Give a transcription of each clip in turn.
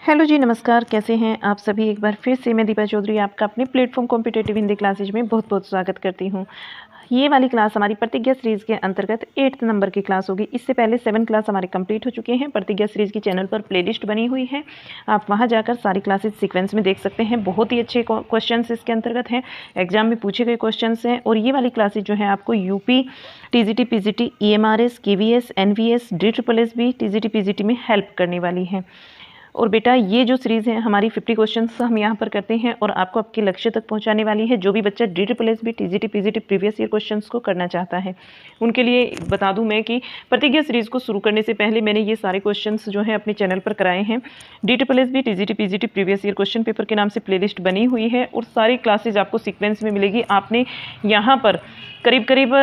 Hello जी, नमस्कार। कैसे हैं आप सभी? एक बार फिर से मैं दीपा चौधरी आपका अपने प्लेटफॉर्म कॉम्पिटिटिव हिंदी क्लासेज में बहुत बहुत स्वागत करती हूं। ये वाली क्लास हमारी प्रतिज्ञा सीरीज़ के अंतर्गत 8th नंबर की क्लास होगी। इससे पहले 7 क्लास हमारे कंप्लीट हो चुके हैं। प्रतिज्ञा सीरीज़ की चैनल पर प्लेलिस्ट बनी हुई है, आप वहां जाकर सारी क्लासेज सीक्वेंस में देख सकते हैं। बहुत ही अच्छे क्वेश्चन इसके अंतर्गत हैं, एग्जाम में पूछे गए क्वेश्चन हैं। और ये वाली क्लासेज जो है आपको UP, TGT, PGT, EMRS, KVS, NVS, DSSS, TGT, PGT में हेल्प करने वाली है। और बेटा ये जो सीरीज़ है हमारी 50 क्वेश्चंस हम यहाँ पर करते हैं और आपको आपके लक्ष्य तक पहुँचाने वाली है। जो भी बच्चा DSSS, TGT, PGT previous year questions को करना चाहता है उनके लिए बता दूं मैं कि प्रतिज्ञा सीरीज़ को शुरू करने से पहले मैंने ये सारे क्वेश्चंस जो है अपने चैनल पर कराए हैं। DSSS, TGT, PGT previous year question paper के नाम से प्लेलिस्ट बनी हुई है और सारी क्लासेज आपको सीक्वेंस में मिलेगी। आपने यहाँ पर करीब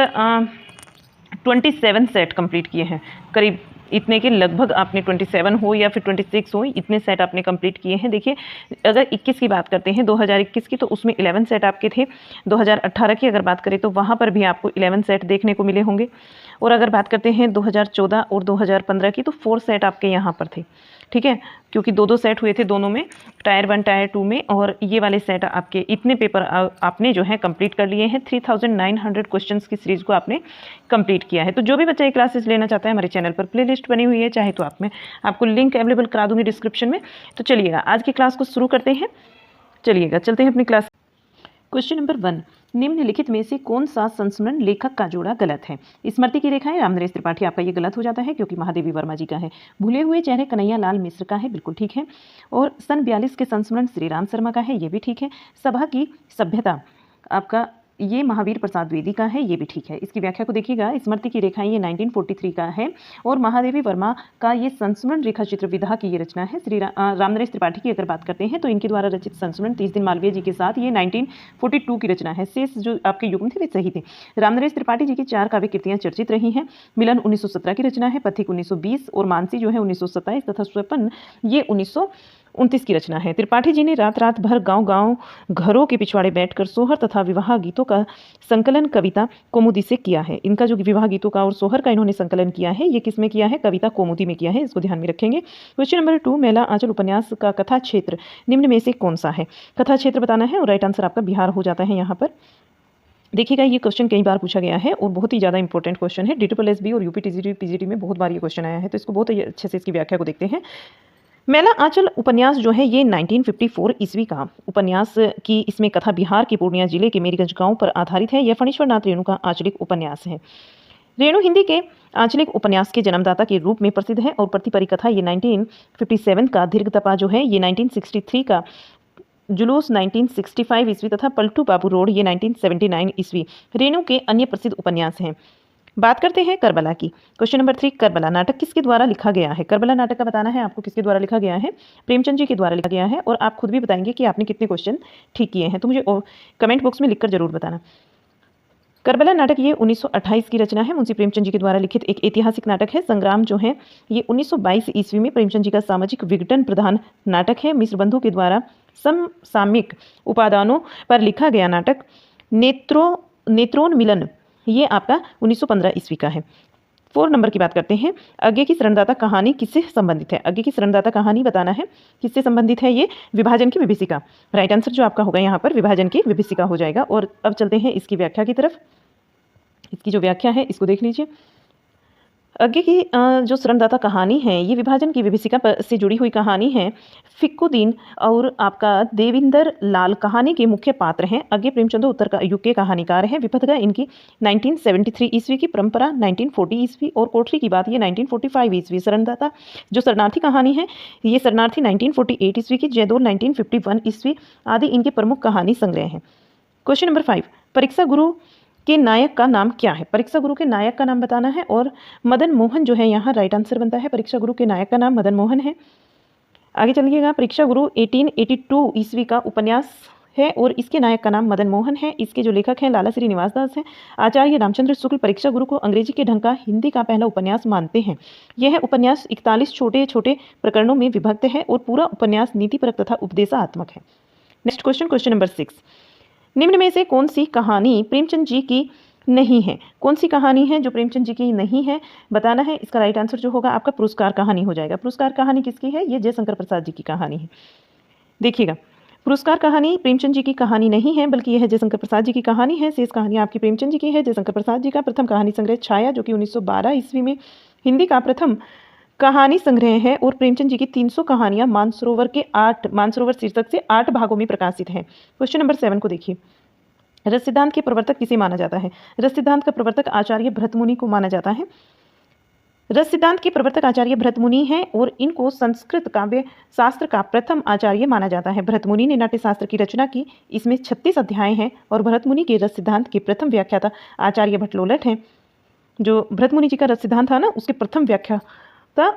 27 सेट कंप्लीट किए हैं, करीब इतने के लगभग आपने 27 हो या फिर 26 हो, इतने सेट आपने कंप्लीट किए हैं। देखिए, अगर 21 की बात करते हैं 2021 की, तो उसमें 11 सेट आपके थे। 2018 की अगर बात करें तो वहाँ पर भी आपको 11 सेट देखने को मिले होंगे। और अगर बात करते हैं 2014 और 2015 की, तो 4 सेट आपके यहाँ पर थे। ठीक है, क्योंकि दो सेट हुए थे दोनों में, टायर 1 टायर 2 में। और ये वाले सेट आपके इतने पेपर आपने जो है कंप्लीट कर लिए हैं। 3900 क्वेश्चंस की सीरीज़ को आपने कंप्लीट किया है। तो जो भी बच्चा ये क्लासेस लेना चाहता है, हमारे चैनल पर प्लेलिस्ट बनी हुई है, चाहे तो आपको लिंक अवेलेबल करा दूंगी डिस्क्रिप्शन में। तो चलिएगा आज की क्लास को शुरू करते हैं। चलते हैं अपनी क्लास। क्वेश्चन नंबर 1, निम्नलिखित में से कौन सा संस्मरण लेखक का जोड़ा गलत है? स्मृति की रेखाएं रामनरेश त्रिपाठी, आपका ये गलत हो जाता है क्योंकि महादेवी वर्मा जी का है। भूले हुए चेहरे कन्हैया लाल मिश्र का है, बिल्कुल ठीक है। और सन 42 के संस्मरण श्री राम शर्मा का है, ये भी ठीक है। सभा की सभ्यता आपका ये महावीर प्रसाद द्विवेदी का है, ये भी ठीक है। इसकी व्याख्या को देखिएगा, स्मृति की रेखाएं ये 1943 का है और महादेवी वर्मा का ये संस्मरण रेखा चित्र विधा की ये रचना है। श्री रामनरेश त्रिपाठी की अगर बात करते हैं तो इनके द्वारा रचित संस्मरण 30 दिन मालवीय जी के साथ ये 1942 की रचना है। शेष जो आपके युग्म थे वे सही थे। रामनरेश त्रिपाठी जी की 4 काव्य कृतियां चर्चित रही हैं। मिलन 1917 की रचना है, पथिक 1920 और मानसी जो है 1927 तथा स्वपन ये 1929 की रचना है। त्रिपाठी जी ने रात रात भर गांव घरों के पिछवाड़े बैठकर सोहर तथा विवाह गीतों का संकलन कविता कौमुदी से किया है। इनका जो विवाह गीतों का और सोहर का इन्होंने संकलन किया है, ये किस में किया है? कविता कौमुदी में किया है, इसको ध्यान में रखेंगे। क्वेश्चन नंबर 2, मेला आंचल उपन्यास का कथा क्षेत्र निम्न में से कौन सा है? कथा क्षेत्र बताना है और राइट आंसर आपका बिहार हो जाता है। यहाँ पर देखिएगा, ये क्वेश्चन कई बार पूछा गया है और बहुत ही ज़्यादा इंपॉर्टेंट क्वेश्चन है। DSSS और यूपी, टीजीटी, पीजीटी में बहुत बार ये क्वेश्चन आया है, तो इसको बहुत ही अच्छे से इसकी व्याख्या को देखते हैं। मेला आंचल उपन्यास जो है ये 1954 ईस्वी का उपन्यास की इसमें कथा बिहार के पूर्णिया जिले के मेरीगंज गांव पर आधारित है। यह फणीश्वर नाथ रेणु का आंचलिक उपन्यास है। रेणु हिंदी के आंचलिक उपन्यास के जन्मदाता के रूप में प्रसिद्ध है और प्रति परिकथा ये 1957 का, दीर्घ तपा जो है ये 1963 का, जुलूस 1965 ईस्वी तथा पलटू बाबू रोड ये 1979 ईस्वी रेणु के अन्य प्रसिद्ध उपन्यास हैं। बात करते हैं करबला की। क्वेश्चन नंबर 3, करबला नाटक किसके द्वारा लिखा गया है? करबला नाटक का बताना है आपको किसके द्वारा लिखा गया है? प्रेमचंद जी के द्वारा लिखा गया है। और आप खुद भी बताएंगे कि आपने कितने क्वेश्चन ठीक किए हैं, तो मुझे कमेंट बॉक्स में लिखकर जरूर बताना। करबला नाटक ये 1928 की रचना है, मुंशी प्रेमचंद जी के द्वारा लिखित एक ऐतिहासिक नाटक है। संग्राम जो है ये 1922 ईस्वी में प्रेमचंद जी का सामाजिक विघटन प्रधान नाटक है। मिश्र बंधु के द्वारा समसामयिक उपादानों पर लिखा गया नाटक नेत्रोन्मिलन ये आपका 1915 ईस्वी का है। 4 नंबर की बात करते हैं। आगे की शरणदाता कहानी किससे संबंधित है? आगे की शरणदाता कहानी बताना है किससे संबंधित है? ये विभाजन की विभीषिका। राइट आंसर जो आपका होगा यहाँ पर विभाजन की विभीषिका हो जाएगा। और अब चलते हैं इसकी व्याख्या की तरफ। इसकी जो व्याख्या है इसको देख लीजिए। आगे की जो शरणदाता कहानी है ये विभाजन की विभीषिका से जुड़ी हुई कहानी है। फिक्कुद्दीन और आपका देविंदर लाल कहानी के मुख्य पात्र हैं। आगे प्रेमचंद उत्तर का युग के कहानीकार हैं। विपथगा इनकी 1973 ईस्वी की, परंपरा 1940 ईस्वी और कोठरी की बात ये 1945 ईस्वी। शरणदाता जो शरणार्थी कहानी है ये शरणार्थी 1948 ईस्वी की, जयदोल 1951 ईस्वी आदि इनके प्रमुख कहानी संग्रह हैं। क्वेश्चन नंबर 5, परीक्षा गुरु के नायक का नाम क्या है? परीक्षा गुरु के नायक का नाम बताना है और मदन मोहन जो है यहाँ राइट आंसर बनता है। परीक्षा गुरु के नायक का नाम मदन मोहन है। आगे चलिएगा, परीक्षा गुरु 1882 ईस्वी का उपन्यास है और इसके नायक का नाम मदन मोहन है। इसके जो लेखक हैं लाला श्री निवास दास हैं। आचार्य रामचंद्र शुक्ल परीक्षा गुरु को अंग्रेजी के ढंग का हिंदी का पहला उपन्यास मानते हैं। यह उपन्यास 41 छोटे छोटे प्रकरणों में विभक्त है और पूरा उपन्यास नीतिपरक तथा उपदेशात्मक है। नेक्स्ट क्वेश्चन, क्वेश्चन नंबर 6, निम्न में से कौन सी कहानी प्रेमचंद जी की नहीं है। कौन सी कहानी है जो प्रेमचंद जी की नहीं है, बताना है। इसका राइट आंसर जो होगा आपका पुरस्कार कहानी हो जाएगा। पुरस्कार कहानी किसकी है? ये जयशंकर प्रसाद जी की कहानी है। देखिएगा, पुरस्कार कहानी प्रेमचंद जी की कहानी नहीं है, बल्कि यह जयशंकर प्रसाद जी की कहानी है। शेष कहानी आपकी प्रेमचंद जी की है। जयशंकर प्रसाद जी का प्रथम कहानी संग्रह छाया, जो कि 1912 ईस्वी में हिंदी का प्रथम कहानी संग्रह है, और प्रेमचंद जी की 300 कहानियां मानसरोवर शीर्षक से 8 भागों में प्रकाशित हैं। क्वेश्चन नंबर 7 को देखिए। रस सिद्धांत के प्रवर्तक किसे माना जाता है? रस सिद्धांत का प्रवर्तक आचार्य भरतमुनि को माना जाता है। रस सिद्धांत के प्रवर्तक आचार्य भरतमुनि हैं, और इनको संस्कृत काव्य शास्त्र का प्रथम आचार्य माना जाता है। भरतमुनि ने नाट्य शास्त्र की रचना की। इसमें 36 अध्याय हैं, और भरतमुनि के रस सिद्धांत के प्रथम व्याख्याता आचार्य भट्टलोलट हैं। जो भरतमुनि जी का रस सिद्धांत था ना, उसके प्रथम व्याख्याता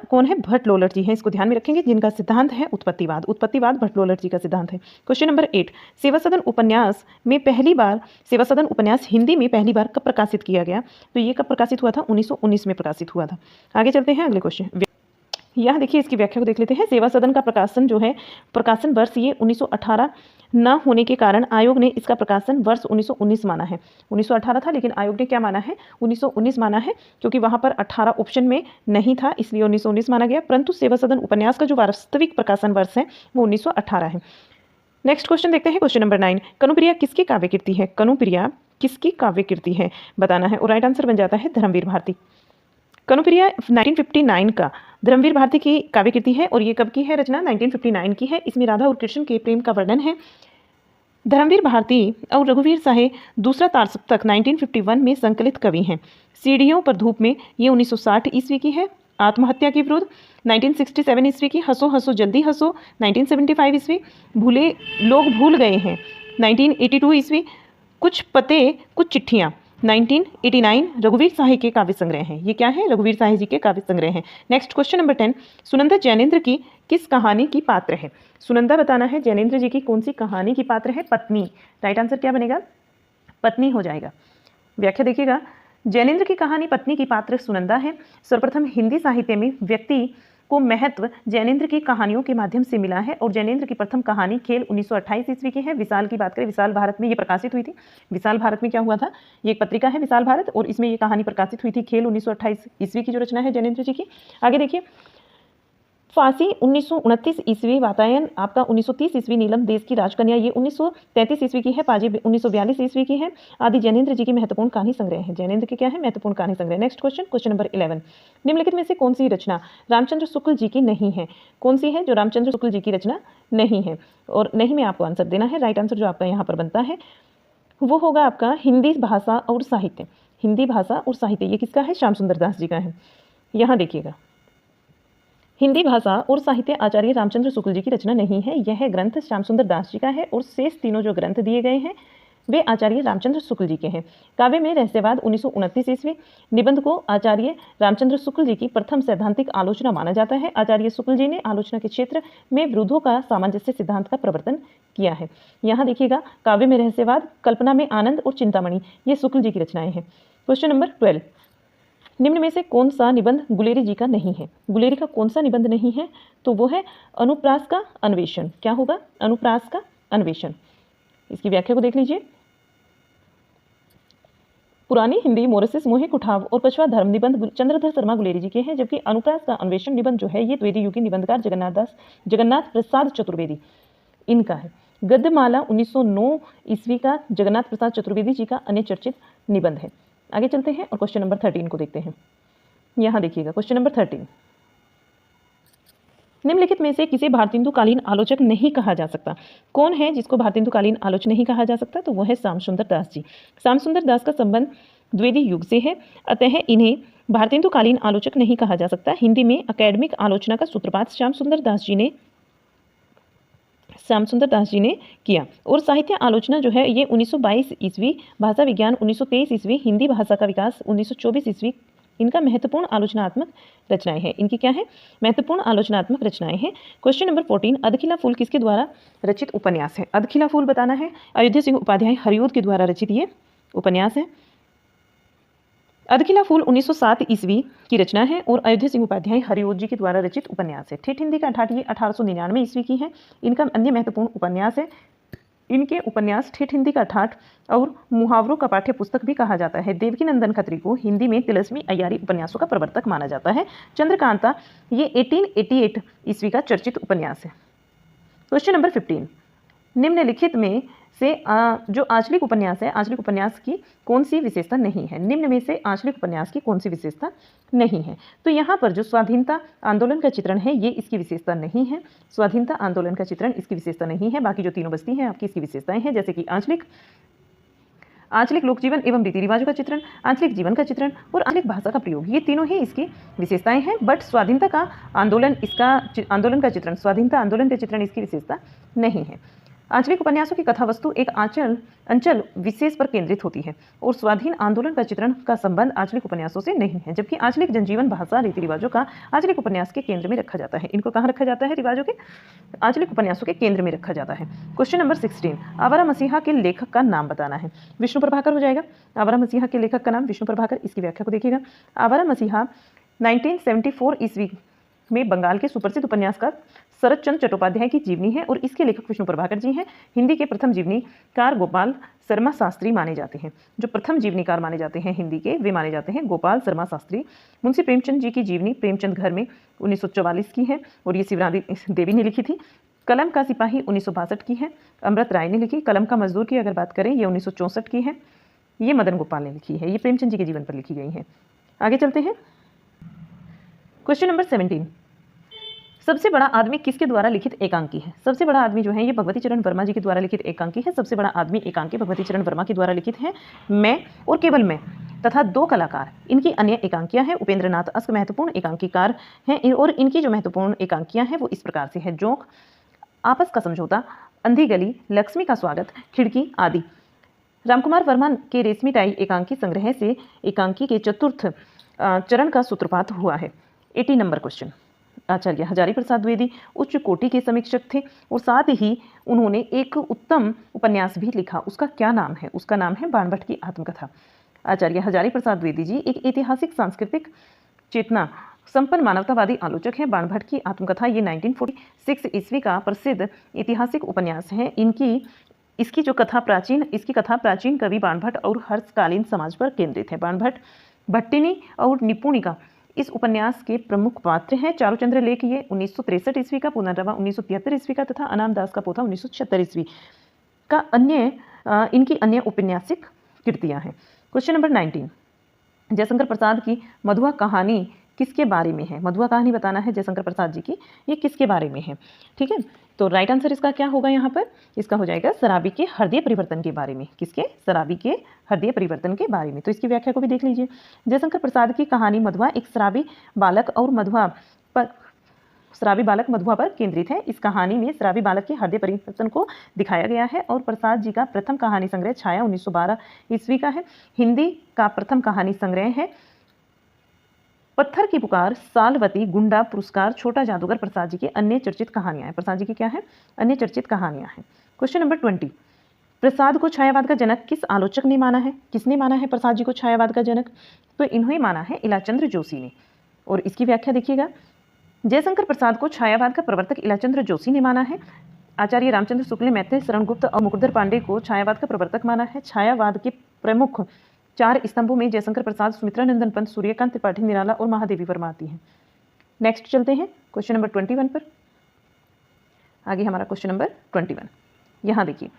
कौन है? भट्टलोलट जी हैं। इसको ध्यान में रखेंगे, जिनका सिद्धांत है उत्पत्तिवाद भट्टलोलट जी का सिद्धांत है। क्वेश्चन नंबर 8, सेवा सदन उपन्यास हिंदी में पहली बार कब प्रकाशित किया गया? तो ये कब प्रकाशित हुआ था? 1919 में प्रकाशित हुआ था। आगे चलते हैं अगले क्वेश्चन। यहाँ देखिए, इसकी व्याख्या को देख लेते हैं। सेवा सदन का प्रकाशन जो है, प्रकाशन वर्ष ये 1918 न होने के कारण आयोग ने इसका प्रकाशन वर्ष 1919 माना है। 1918 था, लेकिन आयोग ने क्या माना है? 1919 माना है, क्योंकि वहाँ पर 18 ऑप्शन में नहीं था, इसलिए 1919 माना गया। परंतु सेवा सदन उपन्यास का जो वास्तविक प्रकाशन वर्ष है वो 1918 है। नेक्स्ट क्वेश्चन देखते हैं। क्वेश्चन नंबर 9, कनुप्रिया किसकी काव्य कीर्ति है? कनुप्रिया किसकी काव्य कीर्ति है, बताना है। और राइट आंसर बन जाता है धर्मवीर भारती। कनुप्रिया 1959 का धर्मवीर भारती की काव्य कृति है, और ये कब की है रचना? 1959 की है। इसमें राधा और कृष्ण के प्रेम का वर्णन है। धर्मवीर भारती और रघुवीर साहे दूसरा तारसप्तक 1951 में संकलित कवि हैं। सीढ़ियों पर धूप में ये 1960 ईस्वी की है। आत्महत्या के विरुद्ध 1967 ईस्वी की। हंसो हंसो जल्दी हंसो 1975 ईस्वी। लोग भूल गए हैं 1982 ईस्वी। कुछ पते कुछ चिट्ठियाँ 1989 रघुवीर साहे के काव्य संग्रह हैं। ये क्या है? रघुवीर साहे जी के काव्य संग्रह हैं। Next question number 10, Sunanda Jainendra की किस कहानी की पात्र है? सुनंदा बताना है, जैनेन्द्र जी की कौन सी कहानी की पात्र है? पत्नी। राइट आंसर क्या बनेगा? पत्नी हो जाएगा। व्याख्या देखिएगा, जैनेन्द्र की कहानी पत्नी की पात्र सुनंदा है। सर्वप्रथम हिंदी साहित्य में व्यक्ति को महत्व जैनेन्द्र की कहानियों के माध्यम से मिला है, और जैनेन्द्र की प्रथम कहानी खेल 1928 ईस्वी की है। विशाल की बात करें, विशाल भारत में ये प्रकाशित हुई थी। विशाल भारत में क्या हुआ था? ये एक पत्रिका है विशाल भारत, और इसमें ये कहानी प्रकाशित हुई थी। खेल 1928 ईस्वी की जो रचना है जैनेन्द्र जी की। आगे देखिए, फांसी 1929 ईस्वी, वातायन आपका 1930 ईस्वी, नीलम देश की राजकन्या ये 1933 ईस्वी की है, पाजी 1942 ईस्वी की है। आदि जैनेन्द्र जी की महत्वपूर्ण कहानी संग्रह है। जैनेन्द्र के क्या है? महत्वपूर्ण कहानी संग्रह। नेक्स्ट क्वेश्चन, क्वेश्चन नंबर 11, निम्नलिखित में से कौन सी रचना रामचंद्र शुक्ल जी की नहीं है? कौन सी है जो रामचंद्र शुक्ल जी की रचना नहीं है? और नहीं में आपको आंसर देना है। राइट आंसर जो आपका यहाँ पर बनता है वो होगा आपका हिंदी भाषा और साहित्य। हिंदी भाषा और साहित्य ये किसका है? श्याम सुंदर दास जी का है। यहाँ देखिएगा, हिंदी भाषा और साहित्य आचार्य रामचंद्र शुक्ल जी की रचना नहीं है। यह ग्रंथ श्याम सुंदर दास जी का है, और शेष तीनों जो ग्रंथ दिए गए हैं वे आचार्य रामचंद्र शुक्ल जी के हैं। काव्य में रहस्यवाद 1929 ईस्वी। निबंध को आचार्य रामचंद्र शुक्ल जी की प्रथम सैद्धांतिक आलोचना माना जाता है। आचार्य शुक्ल जी ने आलोचना के क्षेत्र में विरोधों का सामंजस्य सिद्धांत का प्रवर्तन किया है। यहाँ देखिएगा, काव्य में रहस्यवाद, कल्पना में आनंद और चिंतामणि ये शुक्ल जी की रचनाएं हैं। क्वेश्चन नंबर 12, निम्न में से कौन सा निबंध गुलेरी जी का नहीं है? गुलेरी का कौन सा निबंध नहीं है? तो वो है अनुप्रास का अन्वेषण। क्या होगा? अनुप्रास का अन्वेषण। इसकी व्याख्या को देख लीजिए। पुरानी हिंदी मोरसिस मोहे कुठाव और पछवा धर्म निबंध चंद्रधर शर्मा गुलेरी जी के हैं, जबकि अनुप्रास का अन्वेषण निबंध जो है ये द्विवेदी युगी निबंधकार जगन्नाथ प्रसाद चतुर्वेदी इनका है। गद्यमाला 1909 ईस्वी का जगन्नाथ प्रसाद चतुर्वेदी जी का अन्य चर्चित निबंध है। आगे चलते हैं और क्वेश्चन नंबर 13 को देखते हैं। यहाँ देखिएगा, क्वेश्चन नंबर 13, निम्नलिखित में से किसे भारतेंदुकालीन आलोचक नहीं कहा जा सकता? कौन है जिसको भारतेंदुकालीन आलोचक नहीं कहा जा सकता? तो वो है श्याम सुंदर दास जी। श्याम सुंदर दास का संबंध द्विवेदी युग से है, अतः इन्हें भारतेंदुकालीन आलोचक नहीं कहा जा सकता। हिंदी में अकेडमिक आलोचना का सूत्रपात श्याम सुंदर दास जी ने किया, और साहित्य आलोचना जो है ये 1922 ईस्वी, भाषा विज्ञान 1923 ईस्वी, हिंदी भाषा का विकास 1924 ईस्वी इनका महत्वपूर्ण आलोचनात्मक रचनाएं हैं। इनकी क्या है? महत्वपूर्ण आलोचनात्मक रचनाएं हैं। क्वेश्चन नंबर 14, अधखिला फूल किसके द्वारा रचित उपन्यास है? अधखिला फूल बताना है, अयोध्या सिंह उपाध्याय हरिओद के द्वारा रचित ये उपन्यास है। अधखिला फूल 1907 ईस्वी की रचना है, और अयोध्या सिंह उपाध्याय हरिओद जी के द्वारा रचित उपन्यास है। ठेठ हिंदी का ठाठ ये 1899 ईस्वी की है। इनका अन्य महत्वपूर्ण उपन्यास है इनके उपन्यास ठेठ हिंदी का ठाठ और मुहावरों का पाठ्य पुस्तक भी कहा जाता है। देवकीनंदन खत्री को हिंदी में तिलस्मी अय्यारी उपन्यासों का प्रवर्तक माना जाता है। चंद्रकांता ये 1888 ईस्वी का चर्चित उपन्यास है। क्वेश्चन नंबर 15, निम्नलिखित में से जो आंचलिक उपन्यास है, आंचलिक उपन्यास की कौन सी विशेषता नहीं है? निम्न में से आंचलिक उपन्यास की कौन सी विशेषता नहीं है? तो यहाँ पर जो स्वाधीनता आंदोलन का चित्रण है ये इसकी विशेषता नहीं है। स्वाधीनता आंदोलन का चित्रण इसकी विशेषता नहीं है। बाकी जो तीनों बस्ती हैं आपकी इसकी विशेषताएं हैं, जैसे कि आंचलिक लोक जीवन एवं रीति रिवाजों का चित्रण, आंचलिक जीवन का चित्रण और आंचलिक भाषा का प्रयोग, ये तीनों ही इसकी विशेषताएं हैं। बट स्वाधीनता का आंदोलन आंदोलन का चित्रण, स्वाधीनता आंदोलन का चित्रण इसकी विशेषता नहीं है। आंचलिक उपन्यासों की कथा वस्तु एक अंचल विशेष पर केंद्रित होती है और स्वाधीन आंदोलन का चित्रण का संबंध आंचलिक उपन्यासों से नहीं है, जबकि आंचलिक जनजीवन भाषा रीति रिवाजों का आंचलिक उपन्यास के केंद्र में रखा जाता है। इनको कहाँ रखा जाता है? रिवाजों के आंचलिक उपन्यासों के केंद्र में रखा जाता है। क्वेश्चन नंबर 16, आवारा मसीहा के लेखक का नाम बताना है। विष्णु प्रभाकर हो जाएगा। आवारा मसीहा के लेखक का नाम विष्णु प्रभाकर। इसकी व्याख्या को देखिएगा। आवारा मसीहा 1974 ईस्वी में बंगाल के सुप्रसिद्ध उपन्यासकार शरद चंद्र चट्टोपाध्याय की जीवनी है और इसके लेखक विष्णु प्रभाकर जी हैं। हिंदी के प्रथम जीवनीकार गोपाल शर्मा शास्त्री माने जाते हैं। जो प्रथम जीवनीकार माने जाते हैं हिंदी के, वे माने जाते हैं गोपाल शर्मा शास्त्री। मुंशी प्रेमचंद जी की जीवनी प्रेमचंद घर में 1944 की है और ये शिवरानी देवी ने लिखी थी। कलम का सिपाही 1962 की है, अमृत राय ने लिखी। कलम का मजदूर की अगर बात करें ये 1964 की है, ये मदन गोपाल ने लिखी है। ये प्रेमचंद जी के जीवन पर लिखी गई है। आगे चलते हैं। क्वेश्चन नंबर 17, सबसे बड़ा आदमी किसके द्वारा लिखित एकांकी है? सबसे बड़ा आदमी जो है ये भगवती चरण वर्मा जी के द्वारा लिखित एकांकी है। सबसे बड़ा आदमी एकांकी भगवती चरण वर्मा के द्वारा लिखित है। मैं और केवल मैं तथा दो कलाकार इनकी अन्य एकांकियां हैं। उपेंद्र नाथ अस्क महत्वपूर्ण एकांकीकार हैं और इनकी जो महत्वपूर्ण एकांकियां हैं वो इस प्रकार से है: जोंक, आपस का समझौता, अंधी गली, लक्ष्मी का स्वागत, खिड़की आदि। रामकुमार वर्मा के रेशमी टाई एकांकी संग्रह से एकांकी के चतुर्थ चरण का सूत्रपात हुआ है। 80 नंबर क्वेश्चन, आचार्य हजारी प्रसाद द्विवेदी उच्च कोटि के समीक्षक थे और साथ ही उन्होंने एक उत्तम उपन्यास भी लिखा। उसका क्या नाम है? उसका नाम है बाणभट्ट की आत्मकथा। आचार्य हजारी प्रसाद द्विवेदी जी एक ऐतिहासिक सांस्कृतिक चेतना संपन्न मानवतावादी आलोचक हैं। बाणभट्ट की आत्मकथा ये 1946 ईस्वी का प्रसिद्ध ऐतिहासिक उपन्यास है। इसकी कथा प्राचीन कवि बाणभट्ट और हर्षकालीन समाज पर केंद्रित है। बाणभट्ट, भट्टिनी और निपुणिका इस उपन्यास के प्रमुख पात्र हैं। चारुचंद्र लेख ये 1963 ईस्वी का, पुनर्रवा 1973 ईस्वी का तथा अनाम दास का पोथा 1976 ईस्वी का इनकी अन्य औपन्यासिक कृतियां हैं। क्वेश्चन नंबर 19, जयशंकर प्रसाद की मधुआ कहानी किसके बारे में है? मधुआ कहानी बताना है जयशंकर प्रसाद जी की, ये किसके बारे में है? ठीक है, तो राइट आंसर इसका क्या होगा यहाँ पर? इसका हो जाएगा शराबी के हृदय परिवर्तन के बारे में। किसके? शराबी के हृदय परिवर्तन के बारे में। तो इसकी व्याख्या को भी देख लीजिए। जयशंकर प्रसाद की कहानी मधुआ एक शराबी बालक मधुआ पर केंद्रित है। इस कहानी में शराबी बालक के हृदय परिवर्तन को दिखाया गया है और प्रसाद जी का प्रथम कहानी संग्रह छाया 1912 ईस्वी का है। हिंदी का प्रथम कहानी संग्रह है पत्थर की पुकार, सालवती, गुंडा, पुरस्कार, छोटा जादूगर प्रसाद जी की अन्य चर्चित कहानियां हैं। प्रसाद जी की क्या है? अन्य चर्चित कहानियां हैं। क्वेश्चन नंबर 20, प्रसाद को छायावाद का जनक किस आलोचक ने माना है? किसने माना है प्रसाद जी को छायावाद का जनक? तो इन्होंने माना है इलाचंद्र जोशी ने। और इसकी व्याख्या देखिएगा। जयशंकर प्रसाद को छायावाद का प्रवर्तक इलाचंद्र जोशी ने माना है। आचार्य रामचंद्र शुक्ल, मैत्रेय शरण गुप्त और मुकुंदर पांडे को छायावाद का प्रवर्तक माना है। छायावाद के प्रमुख 4 स्तंभों में जयशंकर प्रसाद, सुमित्रा नंदन पंत, सूर्यकांत त्रिपाठी, निराला और महादेवी वर्मा आती हैं। नेक्स्ट चलते हैं क्वेश्चन नंबर 21 पर। आगे हमारा क्वेश्चन नंबर 21, यहाँ देखिए,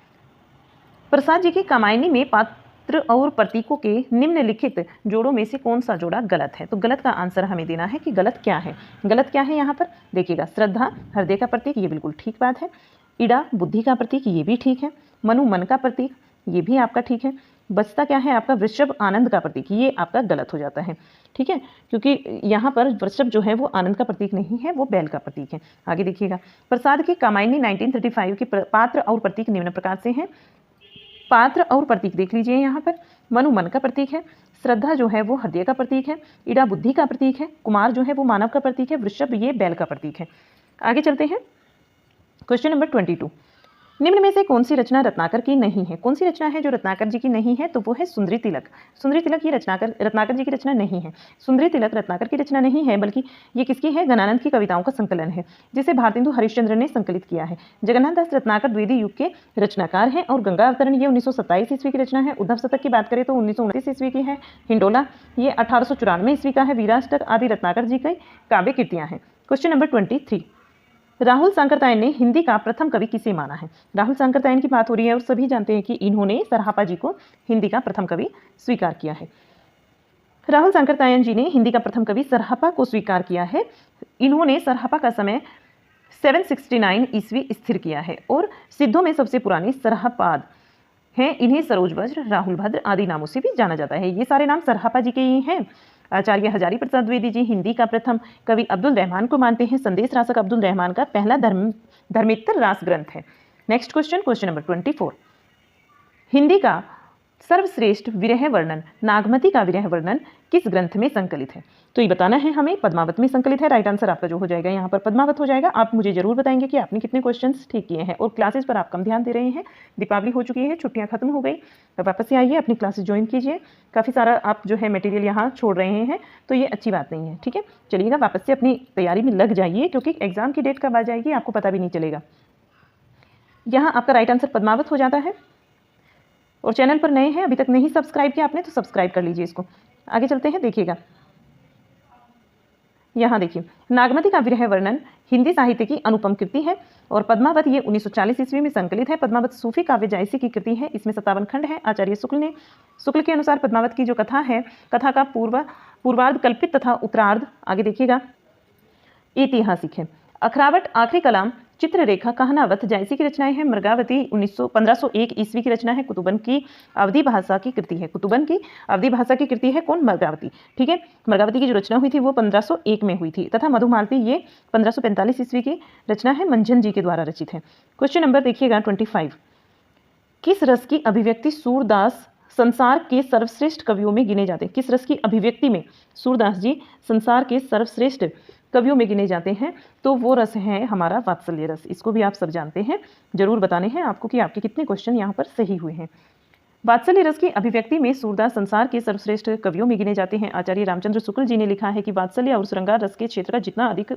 प्रसाद जी की कामायनी में पात्र और प्रतीकों के निम्नलिखित जोड़ों में से कौन सा जोड़ा गलत है? तो गलत का आंसर हमें देना है कि गलत क्या है। गलत क्या है यहाँ पर देखिएगा। श्रद्धा हृदय का प्रतीक, ये बिल्कुल ठीक बात है। इड़ा बुद्धि का प्रतीक, ये भी ठीक है। मनु मन का प्रतीक, ये भी आपका ठीक है। बचता क्या है आपका? वृषभ आनंद का प्रतीक, ये आपका गलत हो जाता है। ठीक है, क्योंकि यहाँ पर वृषभ जो है वो आनंद का प्रतीक नहीं है, वो बैल का प्रतीक है। आगे देखिएगा, प्रसाद की कामायनी 1935 की पात्र और प्रतीक निम्न प्रकार से हैं। पात्र और प्रतीक देख लीजिए यहाँ पर। मनु मन का प्रतीक है, श्रद्धा जो है वो हृदय का प्रतीक है, इड़ा बुद्धि का प्रतीक है, कुमार जो है वो मानव का प्रतीक है, वृषभ ये बैल का प्रतीक है। आगे चलते हैं क्वेश्चन नंबर 22, निम्न में से कौन सी रचना रत्नाकर की नहीं है? कौन सी रचना है जो रत्नाकर जी की नहीं है? तो वो है सुंदरी तिलक। सुंदरी तिलक ये रत्नाकर जी की रचना नहीं है। सुंदरी तिलक रत्नाकर की रचना नहीं है, बल्कि ये किसकी है? गणानंद की कविताओं का संकलन है, जिसे भारतेंदु हरिश्चंद्र ने संकलित किया है। जगन्नाथ दास रत्नाकर द्विवेदी युग के रचनाकार हैं और गंगा अवतरण ये 1927 ईस्वी की रचना है। उद्धव शतक की बात करें तो 1929 ईस्वी की है। हिंडोला ये 1894 ईस्वी का है। वीराष्टक आदि रत्नाकर जी की काव्य कृतियां हैं। क्वेश्चन नंबर 23, राहुल सांकरतायन ने हिंदी का प्रथम कवि किसे माना है? राहुल सांकरतायन की बात हो रही है और सभी जानते हैं कि इन्होंने सरहापा जी को हिंदी का प्रथम कवि स्वीकार किया है। राहुल सांकरतायन जी ने हिंदी का प्रथम कवि सरहापा को स्वीकार किया है। इन्होंने सरहापा का समय 769 ईस्वी स्थिर किया है और सिद्धों में सबसे पुरानी सरहापाद हैं। इन्हें सरोज वज्र, राहुल भद्र आदि नामों से भी जाना जाता है। ये सारे नाम सरहापा जी के ही हैं। आचार्य हजारी प्रसाद द्विवेदी जी हिंदी का प्रथम कवि अब्दुल रहमान को मानते हैं। संदेश रासक अब्दुल रहमान का पहला धर्मेत्तर रास ग्रंथ है। Next question, question number 24, Hindi का सर्वश्रेष्ठ विरह वर्णन, नागमती का विरह वर्णन किस ग्रंथ में संकलित है? तो ये बताना है हमें। पद्मावत में संकलित है। राइट आंसर आपका जो हो जाएगा यहाँ पर पद्मावत हो जाएगा। आप मुझे जरूर बताएंगे कि आपने कितने क्वेश्चंस ठीक किए हैं और क्लासेस पर आप कम ध्यान दे रहे हैं। दीपावली हो चुकी है, छुट्टियां खत्म हो गई, तो वापस से आइए, अपनी क्लासेस ज्वाइन कीजिए। काफ़ी सारा आप जो है मटेरियल यहाँ छोड़ रहे हैं, तो ये अच्छी बात नहीं है। ठीक है, चलिएगा वापस से अपनी तैयारी में लग जाइए, क्योंकि एग्जाम की डेट कब आ जाएगी आपको पता भी नहीं चलेगा। यहाँ आपका राइट आंसर पद्मावत हो जाता है। और चैनल पर नए हैं, अभी तक नहीं सब्सक्राइब किया आपने, तो सब्सक्राइब कर लीजिए इसको। आगे चलते हैं, देखिएगा यहाँ देखिए, नागमती का विरह वर्णन हिंदी साहित्य की अनुपम कृति है और पद्मावत ये 1940 ईस्वी में संकलित है। पद्मावत सूफी काव्य जायसी की कृति है। इसमें 57 खंड है। आचार्य शुक्ल के अनुसार पद्मावत की जो कथा है, कथा का पूर्वार्ध कल्पित तथा उत्तरार्ध, आगे देखिएगा, ऐतिहासिक है। अखरावट, आखिरी कलाम, चित्ररेखा, कहानावत जायसी की रचनाएं हैं। मृगावती 1501 ईस्वी की रचना है। कुतुबन की अवधी भाषा की कृति है। कुतुबन की अवधी भाषा की कृति है कौन? मृगावती। ठीक है, मृगावती की जो रचना हुई थी वो 1501 में हुई थी तथा मधुमालती ये 1545 ईस्वी की रचना है, मंझन जी के द्वारा रचित है। क्वेश्चन नंबर देखिएगा 25, किस रस की अभिव्यक्ति सूरदास संसार के सर्वश्रेष्ठ कवियों में गिने जाते हैं? किस रस की अभिव्यक्ति में सूरदास जी संसार के सर्वश्रेष्ठ कवियों में गिने जाते हैं? तो वो रस है हमारा वात्सल्य रस। इसको भी आप सब जानते हैं, जरूर बताने हैं आपको कि आपके कितने क्वेश्चन यहाँ पर सही हुए हैं। वात्सल्य रस की अभिव्यक्ति में सूरदास संसार के सर्वश्रेष्ठ कवियों में गिने जाते हैं। आचार्य रामचंद्र शुक्ल जी ने लिखा है कि वात्सल्य और श्रृंगार रस के क्षेत्र का जितना अधिक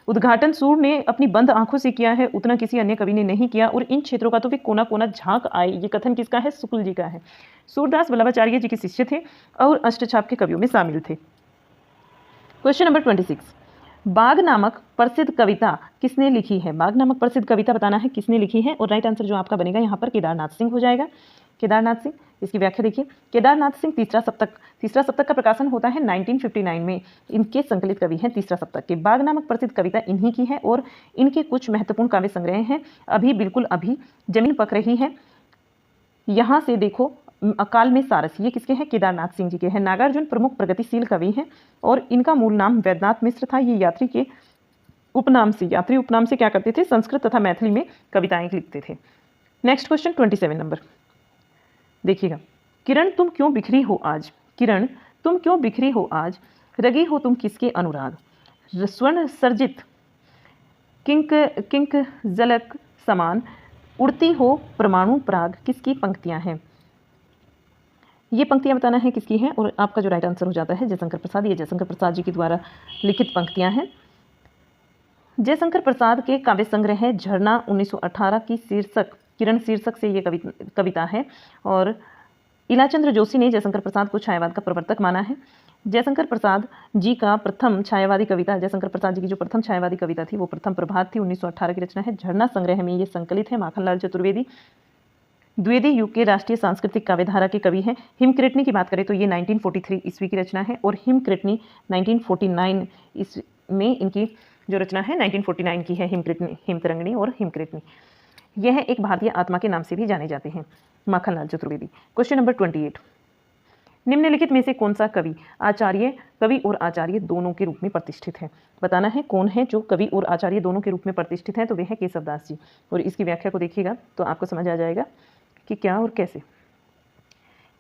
उद्घाटन सूर ने अपनी बंद आंखों से किया है, उतना किसी अन्य कवि ने नहीं किया, और इन क्षेत्रों का तो वे कोना कोना झांक आए। ये कथन किसका है? शुक्ल जी का है। सूरदास वल्लभाचार्य जी के शिष्य थे और अष्टछाप के कवियों में शामिल थे। क्वेश्चन नंबर 26, बाघ नामक प्रसिद्ध कविता किसने लिखी है? बाघ नामक प्रसिद्ध कविता बताना है किसने लिखी है, और राइट आंसर जो आपका बनेगा यहाँ पर केदारनाथ सिंह हो जाएगा। केदारनाथ सिंह, इसकी व्याख्या देखिए। केदारनाथ सिंह तीसरा सप्तक का प्रकाशन होता है 1959 में। इनके संकलित कवि हैं तीसरा सप्तक के। बाघ नामक प्रसिद्ध कविता इन्हीं की है और इनके कुछ महत्वपूर्ण काव्य संग्रह हैं। अभी जमीन पक रही है, यहाँ से देखो, अकाल में सारस, ये किसके हैं? केदारनाथ सिंह जी के हैं। नागार्जुन प्रमुख प्रगतिशील कवि हैं और इनका मूल नाम वैद्यनाथ मिश्र था। ये यात्री उपनाम से क्या करते थे? संस्कृत तथा मैथिली में कविताएं लिखते थे। नेक्स्ट क्वेश्चन 27 नंबर देखिएगा। किरण तुम क्यों बिखरी हो आज, किरण तुम क्यों बिखरी हो आज, रगी हो तुम किसके अनुराग, स्वर्ण सर्जित किंक जलक समान, उड़ती हो परमाणु पराग, किसकी पंक्तियां हैं? ये पंक्तियां बताना है किसकी हैं, और आपका जो राइट आंसर हो जाता है जयशंकर प्रसाद। ये जयशंकर प्रसाद जी के द्वारा लिखित पंक्तियां हैं। जयशंकर प्रसाद के काव्य संग्रह है झरना 1918 की किरण शीर्षक से ये कविता है, और इलाचंद्र जोशी ने जयशंकर प्रसाद को छायावाद का प्रवर्तक माना है। जयशंकर प्रसाद जी का प्रथम छायावादी कविता, जयशंकर प्रसाद जी की जो प्रथम छायावादी कविता थी वो प्रथम प्रभात थी, 1918 की रचना है। झरना संग्रह में ये संकलित है। माखनलाल चतुर्वेदी द्विवेदी युग के राष्ट्रीय सांस्कृतिक काव्यधारा के कवि हैं। हिमकृतनी की बात करें तो ये 1943 ईस्वी की रचना है, और हिमकृतनी 1949 ईस्वी में इनकी जो रचना है 1949 की है, हिमतरंगिणी और हिमकृतनी। यह एक भारतीय आत्मा के नाम से भी जाने जाते हैं, माखनलाल चतुर्वेदी। क्वेश्चन नंबर 28, निम्नलिखित में से कौन सा कवि और आचार्य दोनों के रूप में प्रतिष्ठित है? बताना है कौन है जो कवि और आचार्य दोनों के रूप में प्रतिष्ठित है, तो वे है केशवदास जी। और इसकी व्याख्या को देखिएगा तो आपको समझ आ जाएगा कि क्या और कैसे।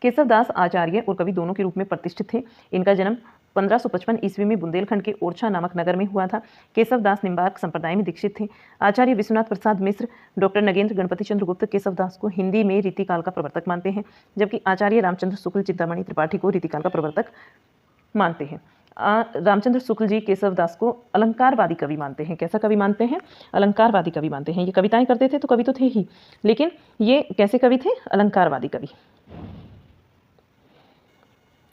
केशवदास आचार्य और कवि दोनों के रूप में प्रतिष्ठित थे। इनका जन्म 1555 ईस्वी में बुंदेलखंड के ओरछा नामक नगर में हुआ था। केशवदास निम्बार्क संप्रदाय में दीक्षित थे। आचार्य विश्वनाथ प्रसाद मिश्र, डॉक्टर नगेंद्र गणपति चंद्र गुप्त केशवदास को हिंदी में रीतिकाल का प्रवर्तक मानते हैं, जबकि आचार्य रामचंद्र शुक्ल चिंतामणि त्रिपाठी को रीतिकाल का प्रवर्तक मानते हैं। रामचंद्र शुक्ल जी केशवदास को अलंकारवादी कवि मानते हैं। कैसा कवि मानते हैं? अलंकारवादी कवि मानते हैं। ये कविताएं करते थे तो कवि तो थे ही, लेकिन ये कैसे कवि थे? अलंकारवादी कवि।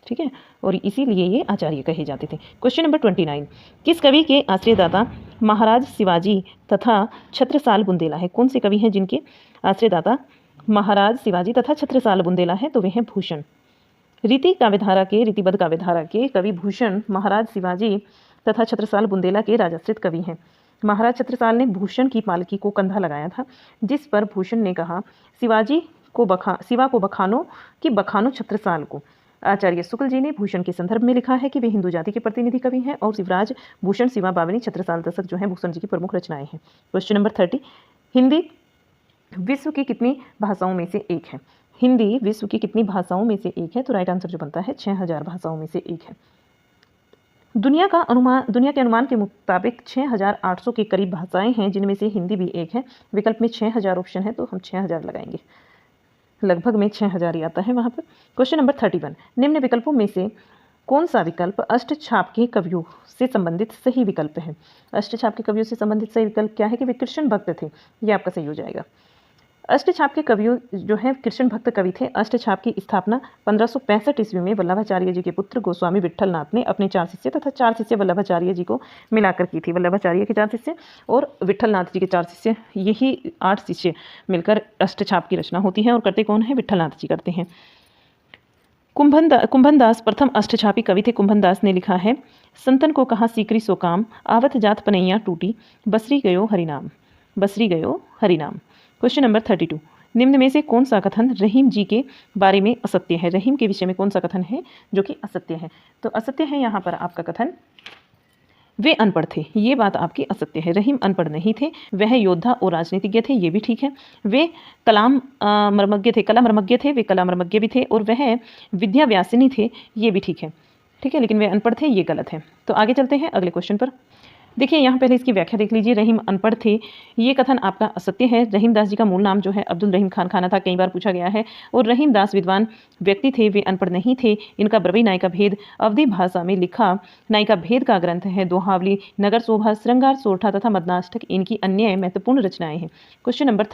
ठीक है, और इसीलिए ये आचार्य कहे जाते थे। क्वेश्चन नंबर 29, किस कवि के आश्रयदाता महाराज शिवाजी तथा छत्रसाल बुंदेला है? कौन से कवि हैं जिनके आश्रयदाता महाराज शिवाजी तथा छत्रसाल बुंदेला है? तो वे हैं भूषण। रीतिबद्ध काव्यधारा के कवि भूषण महाराज शिवाजी तथा छत्रसाल बुंदेला के राजाश्रित कवि हैं। महाराज छत्रसाल ने भूषण की पालकी को कंधा लगाया था, जिस पर भूषण ने कहा शिवा को बखानो कि बखानो छत्रसाल को। आचार्य शुक्ल जी ने भूषण के संदर्भ में लिखा है कि वे हिंदू जाति के प्रतिनिधि कवि हैं और शिवराज भूषण, शिवा बावनी, छत्रसाल दशक जो है भूषण जी की प्रमुख रचनाएं हैं। क्वेश्चन नंबर 30, हिंदी विश्व की कितनी भाषाओं में से एक है? हिंदी विश्व की कितनी भाषाओं में से एक है? तो राइट आंसर जो बनता है 6000 भाषाओं में से एक है। दुनिया के अनुमान के मुताबिक 6800 के करीब भाषाएं हैं, जिनमें से हिंदी भी एक है। विकल्प में 6000 ऑप्शन है तो हम 6000 लगाएंगे, लगभग में 6000 ही आता है वहाँ पर। क्वेश्चन नंबर 31, निम्न विकल्पों में से कौन सा विकल्प अष्टछाप के कवियों से संबंधित सही विकल्प है? अष्टछाप के कवियों से संबंधित सही विकल्प क्या है? कि वे कृष्ण भक्त थे। ये आपका सही हो जाएगा। अष्टछाप के कवियों जो है कृष्ण भक्त कवि थे। अष्टछाप की स्थापना 1565 ईस्वी में वल्लभाचार्य जी के पुत्र गोस्वामी विट्ठलनाथ ने अपने 4 शिष्य तथा 4 शिष्य वल्लभाचार्य जी को मिलाकर की थी। वल्लभाचार्य के 4 शिष्य और विट्ठलनाथ जी के 4 शिष्य, यही 8 शिष्य मिलकर अष्टछाप की रचना होती है। और करते कौन है? विट्ठलनाथ जी करते हैं। कुंभनदास प्रथम अष्टछापी कवि थे। कुंभनदास ने लिखा है, संतन को कहा सीकरी सो काम, आवत जात पनैया टूटी, बसरी गयो हरिनाम। बसरी गयो हरिनाम। क्वेश्चन नंबर 32, निम्न में से कौन सा कथन रहीम जी के बारे में असत्य है? रहीम के विषय में कौन सा कथन है जो कि असत्य है? तो असत्य है यहाँ पर आपका कथन, वे अनपढ़ थे। ये बात आपकी असत्य है। रहीम अनपढ़ नहीं थे, वह योद्धा और राजनीतिज्ञ थे, ये भी ठीक है। वे कला मर्मज्ञ थे, वे कला मर्मज्ञ भी थे। और वह विद्या व्यासिनी थे, ये भी ठीक है। ठीक है, लेकिन वे अनपढ़ थे, ये गलत है। तो आगे चलते हैं अगले क्वेश्चन पर। देखिए यहाँ पहले इसकी व्याख्या देख लीजिए। रहीम अनपढ़ थे, ये कथन आपका असत्य है। रहीम दास जी का मूल नाम जो है अब्दुल रहीम खान खाना था, कई बार पूछा गया है। और रहीम दास विद्वान व्यक्ति थे, वे अनपढ़ नहीं थे। इनका ब्रवी नायिका भेद अवधी भाषा में लिखा नायिका भेद का ग्रंथ है। दोहावली, नगर शोभा, श्रृंगार सोरठा तथा मदनाष्टक इनकी अन्य महत्वपूर्ण रचनाएं हैं। क्वेश्चन नंबर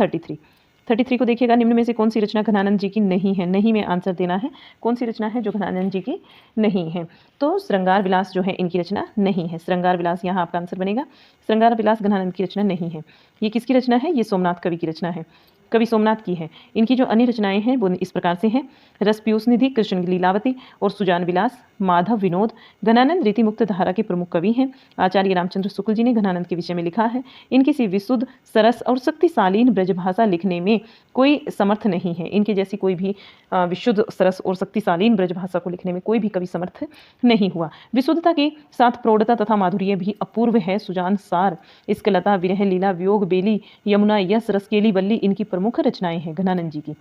33 को देखिएगा, निम्न में से कौन सी रचना घनानंद जी की नहीं है? नहीं में आंसर देना है। कौन सी रचना है जो घनानंद जी की नहीं है? तो श्रृंगार विलास जो है इनकी रचना नहीं है। श्रृंगार विलास यहाँ आपका आंसर बनेगा। श्रृंगार विलास घनानंद की रचना नहीं है। ये किसकी रचना है? ये सोमनाथ कवि की रचना है, कवि सोमनाथ की है। इनकी जो अन्य रचनाएं हैं वो इस प्रकार से हैं, रस पीयूष निधि, कृष्ण लीलावती और सुजान विलास, माधव विनोद। घनानंद रीति मुक्त धारा के प्रमुख कवि हैं। आचार्य रामचंद्र शुक्ल जी ने घनानंद के विषय में लिखा है, इनकी सी विशुद्ध, सरस और शक्तिशालीन ब्रजभाषा लिखने में कोई समर्थ नहीं है। इनके जैसी कोई भी विशुद्ध, सरस और शक्तिशालीन ब्रजभाषा को लिखने में कोई भी कवि समर्थ नहीं हुआ। विशुद्धता के साथ प्रौढ़ता तथा माधुर्य भी अपूर्व है। सुजान, सार, इस्कलता, विरह लीला, वियोग, बेली, यमुना, यश, रसकेली, वल्ली इनकी प्रमुख रचनाएं हैं घनानंद जी की।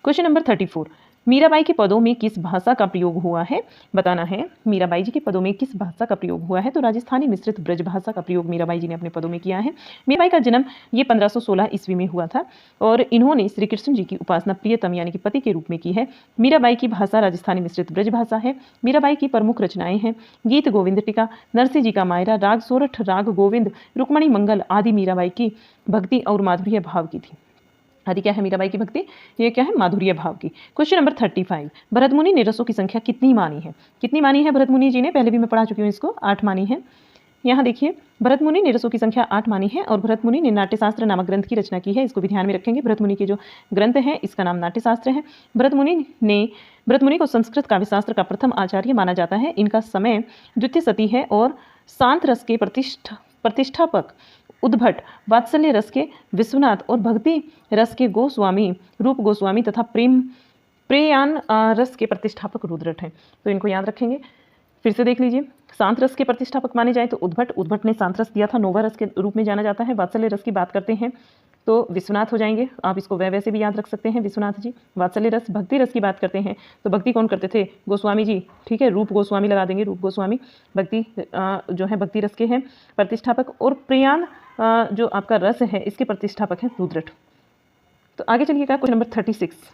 क्वेश्चन नंबर 34, मीराबाई के पदों में किस भाषा का प्रयोग हुआ है? बताना है मीराबाई जी के पदों में किस भाषा का प्रयोग हुआ है? तो राजस्थानी मिश्रित ब्रज भाषा का प्रयोग मीराबाई जी ने अपने पदों में किया है। मीराबाई का जन्म ये 1516 ईस्वी में हुआ था और इन्होंने श्री कृष्ण जी की उपासना प्रियतम यानी कि पति के रूप में की है। मीराबाई की भाषा राजस्थानी मिश्रित ब्रज भाषा है। मीराबाई की प्रमुख रचनाएं हैं गीत गोविंद टीका, नरसिंह जी का मायरा, राग सोरठ, राग गोविंद, रुक्मणी मंगल आदि मीराबाई की भक्ति और माधुर्य भाव की थी। आदि क्या है मीराबाई की भक्ति? ये क्या है? माधुर्य भाव की। क्वेश्चन नंबर 35, भरतमुनि ने रसों की संख्या कितनी मानी है? कितनी मानी है भरतमुनि जी ने? पहले भी मैं पढ़ा चुकी हूँ इसको, 8 मानी है। यहाँ देखिए, भरतमुनि ने रसों की संख्या 8 मानी है और भरतमुनि ने नाट्यशास्त्र नामक ग्रंथ की रचना की है। इसको भी ध्यान में रखेंगे। भरतमुनि के जो ग्रंथ है इसका नाम नाट्यशास्त्र है। भरतमुनि को संस्कृत काव्यशास्त्र का प्रथम आचार्य माना जाता है। इनका समय द्वितीय शती है और शांत रस के प्रतिष्ठापक उद्भट, वात्सल्य रस के विश्वनाथ और भक्ति रस के गोस्वामी, रूप गोस्वामी तथा प्रेयान रस के प्रतिष्ठापक रुद्रट हैं। तो इनको याद रखेंगे। फिर से देख लीजिए, शांत रस के प्रतिष्ठापक माने जाए तो उद्भट ने शांत रस दिया था, नोवा रस के रूप में जाना जाता है। वात्सल्य रस की बात करते हैं तो विश्वनाथ हो जाएंगे। आप इसको वैसे भी याद रख सकते हैं, विश्वनाथ जी। वात्सल्य रस, भक्ति रस की बात करते हैं तो भक्ति कौन करते थे? गोस्वामी जी, ठीक है, रूप गोस्वामी लगा देंगे, रूप गोस्वामी भक्ति जो है भक्ति रस के हैं प्रतिष्ठापक। और प्रयाण जो आपका रस है इसके प्रतिष्ठापक हैं रुद्रट। तो आगे चलिएगा, क्वेश्चन नंबर 36।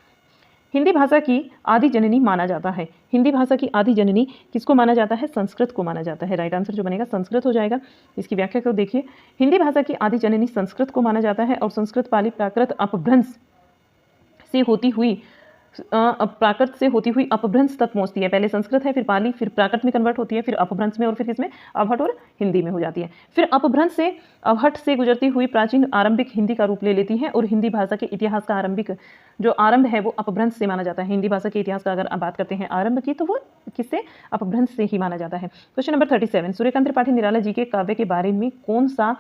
हिंदी भाषा की आदि जननी माना जाता है। हिंदी भाषा की आदि जननी किसको माना जाता है? संस्कृत को माना जाता है। राइट आंसर जो बनेगा संस्कृत हो जाएगा। इसकी व्याख्या को देखिए, हिंदी भाषा की आदि जननी संस्कृत को माना जाता है और संस्कृत पाली प्राकृत अपभ्रंश से होती हुई प्राकृत से होती हुई अपभ्रंश तक पहुंचती है। पहले संस्कृत है, फिर पाली, फिर प्राकृत में कन्वर्ट होती है, फिर अपभ्रंश में, और फिर किसमें? अवहट और हिंदी में हो जाती है। फिर अपभ्रंश से अवहट से गुजरती हुई प्राचीन आरंभिक हिंदी का रूप ले लेती है और हिंदी भाषा के इतिहास का आरंभिक जो आरंभ है वो अपभ्रंश से माना जाता है। हिंदी भाषा के इतिहास का अगर आप बात करते हैं आरंभ की, तो वो किससे? अपभ्रंश से ही माना जाता है। Question number 37। सूर्यकांत त्रिपाठी निराला जी के काव्य के बारे में कौन सा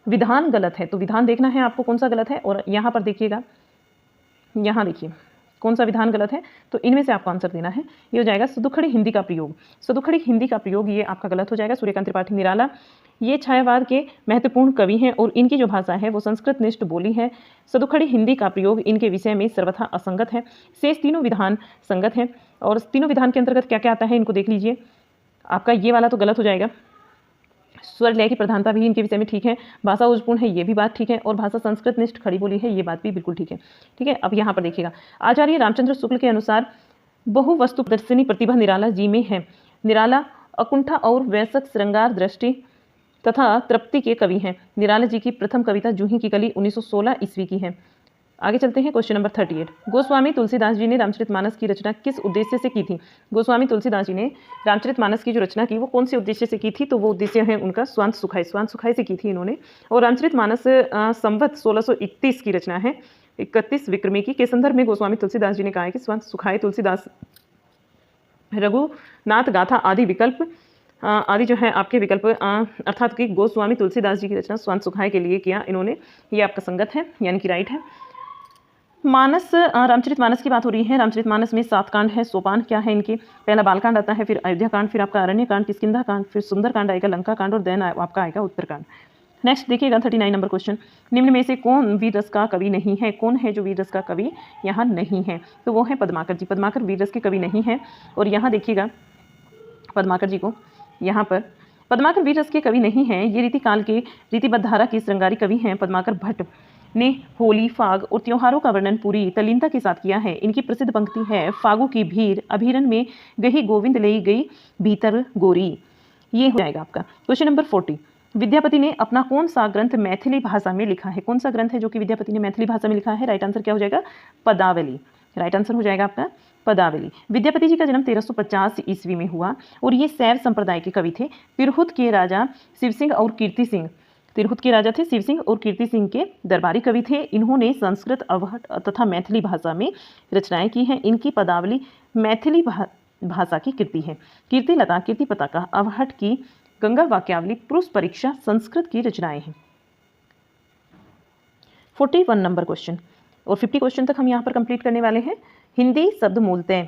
विधान गलत है? तो विधान देखना है आपको कौन सा गलत है, और यहाँ पर देखिएगा, यहाँ देखिए कौन सा विधान गलत है, तो इनमें से आपको आंसर देना है। ये हो जाएगा सदुखड़ी हिंदी का प्रयोग। सदुखड़ी हिंदी का प्रयोग ये आपका गलत हो जाएगा। सूर्यकांत त्रिपाठी निराला ये छायावाद के महत्वपूर्ण कवि हैं और इनकी जो भाषा है वो संस्कृत निष्ठ बोली है। सदुखड़ी हिंदी का प्रयोग इनके विषय में सर्वथा असंगत है। शेष तीनों विधान संगत हैं। और तीनों विधान के अंतर्गत क्या क्या आता है इनको देख लीजिए। आपका ये वाला तो गलत हो जाएगा। स्वर लय की प्रधानता भी इनके विषय में ठीक है। भाषा उजपूर्ण है, ये भी बात ठीक है। और भाषा संस्कृत निष्ठ खड़ी बोली है, ये बात भी बिल्कुल ठीक है। ठीक है, अब यहाँ पर देखिएगा, आचार्य रामचंद्र शुक्ल के अनुसार बहु वस्तु प्रदर्शनी प्रतिभा निराला जी में है। निराला अकुंठा और वैशक श्रृंगार दृष्टि तथा तृप्ति के कवि हैं। निराला जी की प्रथम कविता जूही की कली 1916 ईस्वी की है। आगे चलते हैं, क्वेश्चन नंबर 38। गोस्वामी तुलसीदास जी ने रामचरितमानस की रचना किस उद्देश्य से की थी? गोस्वामी तुलसीदास जी ने रामचरितमानस की जो रचना की वो कौन से उद्देश्य से की थी? तो वो उद्देश्य है उनका स्वांत सुखाय, स्वांत सुखाय से की थी इन्होंने। और रामचरितमानस संवत 1631 की रचना है, 31 विक्रमी के संदर्भ में गोस्वामी तुलसीदास जी ने कहा है कि स्वांत सुखाय तुलसीदास रघुनाथ गाथा आदि विकल्प आदि जो है आपके विकल्प अर्थात कि गोस्वामी तुलसीदास जी की रचना स्वांत सुखाय के लिए किया इन्होंने, ये आपका संगत है, यानी कि राइट है। मानस, रामचरितमानस की बात हो रही है। रामचरितमानस में 7 कांड है। सोपान क्या है इनके? पहला बालकांड आता है, फिर अयोध्या कांड, फिर आपका अरण्य कांड, किष्किंधा कांड, फिर सुंदर कांड आएगा, लंका कांड, और देन आपका आएगा उत्तरकांड। नेक्स्ट देखिएगा 39 नंबर क्वेश्चन। निम्न में से कौन वीर रस का कवि नहीं है? कौन है जो वीर रस का कवि यहाँ नहीं है? तो वो है पद्माकर जी। पद्माकर वीर रस के कवि नहीं है। और यहाँ देखिएगा पद्माकर जी को, यहाँ पर पद्माकर वीर रस के कवि नहीं हैं। ये रीतिकाल के रीतिबद्ध धारा के श्रृंगारी कवि हैं। पद्माकर भट्ट ने होली, फाग और त्योहारों का वर्णन पूरी तल्लीनता के साथ किया है। इनकी प्रसिद्ध पंक्ति है, फागू की भीड़ अभिरन में गही गोविंद ले गई भीतर गोरी। ये हो जाएगा आपका क्वेश्चन नंबर 40। विद्यापति ने अपना कौन सा ग्रंथ मैथिली भाषा में लिखा है? कौन सा ग्रंथ है जो कि विद्यापति ने मैथिली भाषा में लिखा है? राइट आंसर क्या हो जाएगा? पदावली। राइट आंसर हो जाएगा आपका पदावली। विद्यापति जी का जन्म 1350 ईस्वी में हुआ और ये शैव संप्रदाय के कवि थे। तिरहुत के राजा शिव सिंह और कीर्ति सिंह, तिरहुत के राजा थे शिव सिंह और कीर्ति सिंह के दरबारी कवि थे। इन्होंने संस्कृत, अवहट तथा मैथिली भाषा में रचनाएं की हैं। इनकी पदावली मैथिली भाषा की कृति है। कीर्ति लता, कीर्ति पताका, अवहट की गंगा वाक्यावली, पुरुष परीक्षा संस्कृत की रचनाएं हैं। 41 नंबर क्वेश्चन और 50 क्वेश्चन तक हम यहाँ पर कंप्लीट करने वाले हैं। हिंदी शब्द मूलतः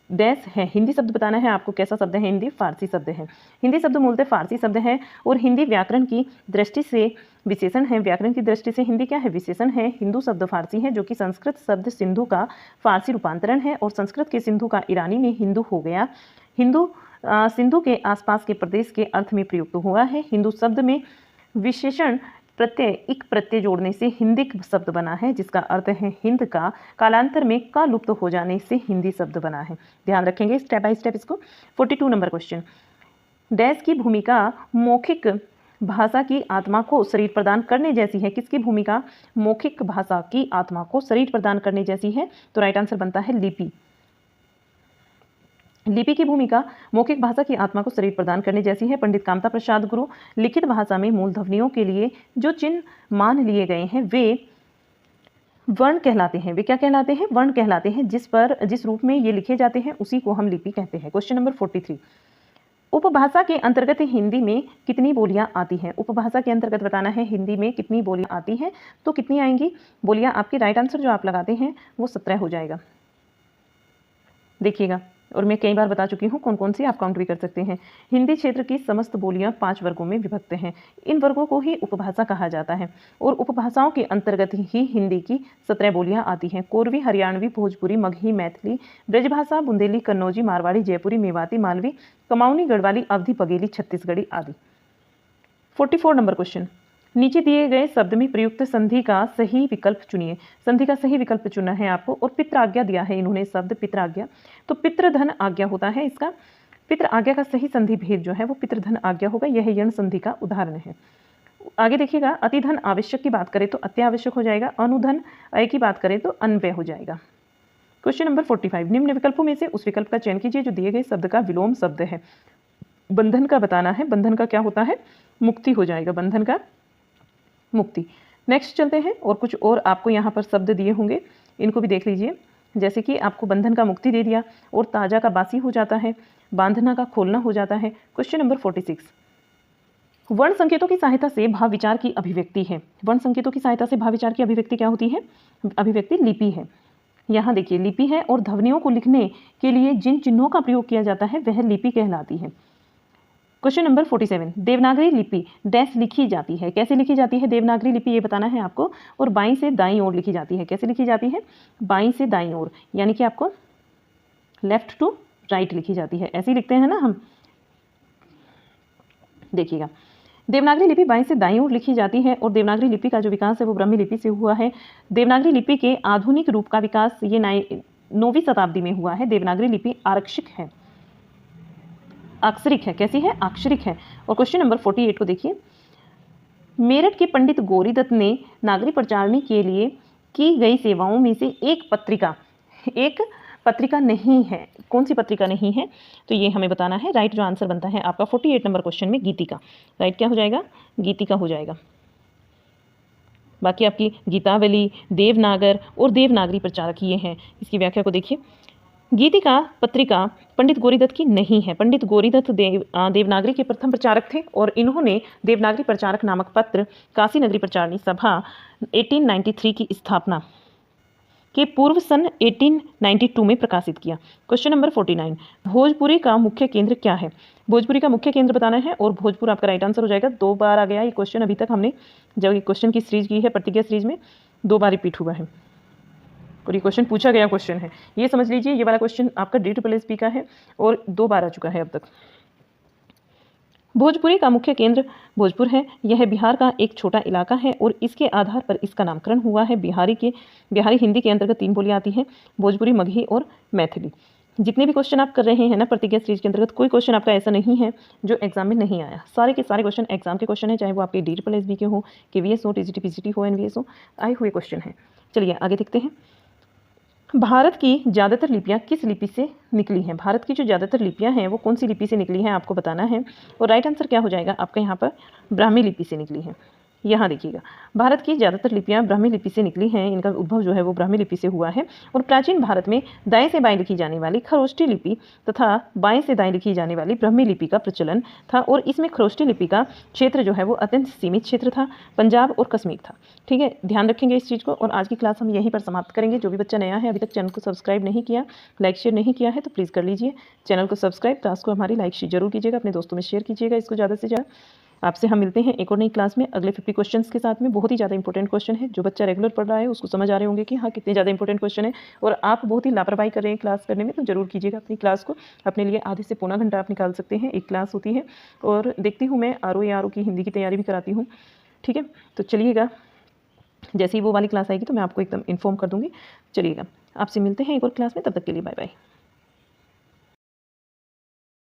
डैश है। हिंदी शब्द बताना है आपको, कैसा शब्द है? हिंदी फारसी शब्द है। हिंदी शब्द मूलतः फारसी शब्द है और हिंदी व्याकरण की दृष्टि से विशेषण है। व्याकरण की दृष्टि से हिंदी क्या है? विशेषण है। हिंदू शब्द फारसी है जो कि संस्कृत शब्द सिंधु का फारसी रूपांतरण है और संस्कृत के सिंधु का ईरानी में हिंदू हो गया। हिंदू सिंधु के आसपास के प्रदेश के अर्थ में प्रयुक्त हुआ है। हिंदू शब्द में विशेषण प्रत्यय इक प्रत्यय जोड़ने से हिंदिक शब्द बना है जिसका अर्थ है हिंद का। कालांतर में का लुप्त हो जाने से हिंदी शब्द बना है। ध्यान रखेंगे स्टेप बाय स्टेप इसको। 42 नंबर क्वेश्चन। डैश की भूमिका मौखिक भाषा की आत्मा को शरीर प्रदान करने जैसी है। किसकी भूमिका? मौखिक भाषा की आत्मा को शरीर प्रदान करने जैसी है। तो राइट आंसर बनता है लिपि। लिपि की भूमिका मौखिक भाषा की आत्मा को शरीर प्रदान करने जैसी है। पंडित कामता प्रसाद गुरु लिखित भाषा में मूल ध्वनियों के लिए जो चिन्ह मान लिए गए हैं वे वर्ण कहलाते हैं। वे क्या कहलाते हैं? वर्ण कहलाते हैं। जिस रूप में ये लिखे जाते हैं उसी को हम लिपि कहते हैं। Question number 43। उपभाषा के अंतर्गत हिंदी में कितनी बोलियां आती हैं? उपभाषा के अंतर्गत बताना है हिंदी में कितनी बोलियां आती हैं। तो कितनी आएंगी बोलियां? आपकी राइट आंसर जो आप लगाते हैं वो 17 हो जाएगा। देखिएगा और मैं कई बार बता चुकी हूँ कौन कौन सी आप काउंट भी कर सकते हैं। हिंदी क्षेत्र की समस्त बोलियाँ 5 वर्गों में विभक्त हैं। इन वर्गों को ही उपभाषा कहा जाता है और उपभाषाओं के अंतर्गत ही हिंदी की 17 बोलियाँ आती हैं। कोरवी, हरियाणवी, भोजपुरी, मगही, मैथिली, ब्रजभाषा, बुंदेली, कन्नौजी, मारवाड़ी, जयपुरी, मेवाती, मालवी, कमाऊनी, गढ़वाली, अवधी, बघेली, छत्तीसगढ़ी आदि। 44 नंबर क्वेश्चन, नीचे दिए गए शब्द में प्रयुक्त संधि का सही विकल्प चुनिए। संधि का सही विकल्प चुनना है आपको और पित्र आज्ञा दिया है इन्होंने शब्द पित्र आज्ञा, तो पितृधन आज्ञा होता है इसका। पितृ आज्ञा का सही संधि भेद जो है वो पितृधन आज्ञा होगा, यह यण संधि का उदाहरण है। आगे देखिएगा, अतिधन आवश्यक की बात करें तो अत्यावश्यक हो जाएगा, अनुधन अय की बात करें तो अन्वय हो जाएगा। क्वेश्चन नंबर 45, निम्न विकल्पों में से उस विकल्प का चयन कीजिए जो दिए गए शब्द का विलोम शब्द है। बंधन का बताना है, बंधन का क्या होता है, मुक्ति हो जाएगा, बंधन का मुक्ति। नेक्स्ट चलते हैं और कुछ और आपको यहाँ पर शब्द दिए होंगे, इनको भी देख लीजिए। जैसे कि आपको बंधन का मुक्ति दे दिया और ताजा का बासी हो जाता है, बांधना का खोलना हो जाता है। क्वेश्चन नंबर 46, वर्ण संकेतों की सहायता से भाव विचार की अभिव्यक्ति है। वर्ण संकेतों की सहायता से भाव विचार की अभिव्यक्ति क्या होती है, अभिव्यक्ति लिपि है। यहाँ देखिए लिपि है और ध्वनियों को लिखने के लिए जिन चिन्हों का प्रयोग किया जाता है वह लिपि कहलाती है। क्वेश्चन नंबर 47, देवनागरी लिपि डैश लिखी जाती है। कैसे लिखी जाती है देवनागरी लिपि, ये बताना है आपको, और बाईं से दाईं ओर लिखी जाती है। कैसे लिखी जाती है, बाईं से दाईं ओर, यानी कि आपको लेफ्ट टू राइट लिखी जाती है, ऐसे ही लिखते हैं ना हम। देखिएगा, देवनागरी लिपि बाईं से दाईं ओर लिखी जाती है और देवनागरी लिपि का जो विकास है वो ब्राह्मी लिपि से हुआ है। देवनागरी लिपि के आधुनिक रूप का विकास ये 9वीं शताब्दी में हुआ है। देवनागरी लिपि आरक्षिक है, अक्षरिक है। कैसी है, अक्षरिक है। और क्वेश्चन नंबर 48 को देखिए, मेरठ के पंडित गौरीदत्त ने नागरी प्रचारणी के लिए की गई सेवाओं में से एक पत्रिका नहीं है। कौन सी पत्रिका नहीं है, तो ये हमें बताना है। राइट जो आंसर बनता है आपका 48 नंबर क्वेश्चन में गीतिका। राइट क्या हो जाएगा, गीतिका हो जाएगा। बाकी आपकी गीतावली, देवनागर और देवनागरी प्रचारक ये हैं। इसकी व्याख्या को देखिए, गीतिका पत्रिका पंडित गौरीदत्त की नहीं है। पंडित गौरीदत्त देवनागरी के प्रथम प्रचारक थे और इन्होंने देवनागरी प्रचारक नामक पत्र काशी नगरी प्रचारणी सभा 1893 की स्थापना के पूर्व सन 1892 में प्रकाशित किया। क्वेश्चन नंबर 49, भोजपुरी का मुख्य केंद्र क्या है। भोजपुरी का मुख्य केंद्र बताना है और भोजपुर आपका राइट आंसर हो जाएगा। 2 बार आ गया ये क्वेश्चन, अभी तक हमने जब ये क्वेश्चन की सीरीज की है प्रतिज्ञा सीरीज में 2 बार रिपीट हुआ है और ये क्वेश्चन पूछा गया क्वेश्चन है। ये समझ लीजिए ये वाला क्वेश्चन आपका DSSP का है और 2 बार आ चुका है अब तक। भोजपुरी का मुख्य केंद्र भोजपुर है। यह बिहार का एक छोटा इलाका है और इसके आधार पर इसका नामकरण हुआ है। बिहारी हिंदी के अंतर्गत 3 बोलियां आती हैं, भोजपुरी, मगही और मैथिली। जितने भी क्वेश्चन आप कर रहे हैं ना प्रतिज्ञा सीरीज के अंतर्गत, कोई क्वेश्चन आपका ऐसा नहीं है जो एग्जाम में नहीं आया। सारे के सारे क्वेश्चन एग्जाम के क्वेश्चन है, चाहे वो आपके DSSB के हो, KVS हो, TGT PGT हो, NVS हो, आए हुए क्वेश्चन हैं। चलिए आगे देखते हैं। भारत की ज़्यादातर लिपियाँ किस लिपि से निकली हैं। भारत की जो ज़्यादातर लिपियाँ हैं वो कौन सी लिपि से निकली हैं आपको बताना है और राइट आंसर क्या हो जाएगा आपका यहाँ पर, ब्राह्मी लिपि से निकली हैं। यहाँ देखिएगा, भारत की ज़्यादातर लिपियाँ ब्राह्मी लिपि से निकली हैं। इनका उद्भव जो है वो ब्राह्मी लिपि से हुआ है और प्राचीन भारत में दाएं से बाएं लिखी जाने वाली खरोष्ठी लिपि तथा बाएं से दाएं लिखी जाने वाली ब्राह्मी लिपि का प्रचलन था और इसमें खरोष्ठी लिपि का क्षेत्र जो है वो अत्यंत सीमित क्षेत्र था, पंजाब और कश्मीर था। ठीक है, ध्यान रखेंगे इस चीज़ को। और आज की क्लास हम यहीं पर समाप्त करेंगे। जो भी बच्चा नया है, अभी तक चैनल को सब्सक्राइब नहीं किया, लाइक शेयर नहीं किया है, तो प्लीज़ कर लीजिए चैनल को सब्सक्राइब। क्लास को हमारी लाइक जरूर कीजिएगा, अपने दोस्तों में शेयर कीजिएगा इसको ज़्यादा से ज़्यादा। आपसे हम मिलते हैं एक और नई क्लास में अगले 50 क्वेश्चंस के साथ में। बहुत ही ज़्यादा इंपॉर्टेंट क्वेश्चन है, जो बच्चा रेगुलर पढ़ रहा है उसको समझ आ रहे होंगे कि हाँ कितने ज़्यादा इंपॉर्टेंट क्वेश्चन है। और आप बहुत ही लापरवाही कर रहे हैं क्लास करने में, तो जरूर कीजिएगा अपनी क्लास को। अपने लिए आधे से पौना घंटा आप निकाल सकते हैं, एक क्लास होती है। और देखती हूँ मैं RO की हिंदी की तैयारी भी कराती हूँ। ठीक है, तो चलिएगा, जैसे ही वो वाली क्लास आएगी तो मैं आपको एकदम इन्फॉर्म कर दूँगी। चलिएगा, आपसे मिलते हैं एक और क्लास में, तब तक के लिए बाय बाय।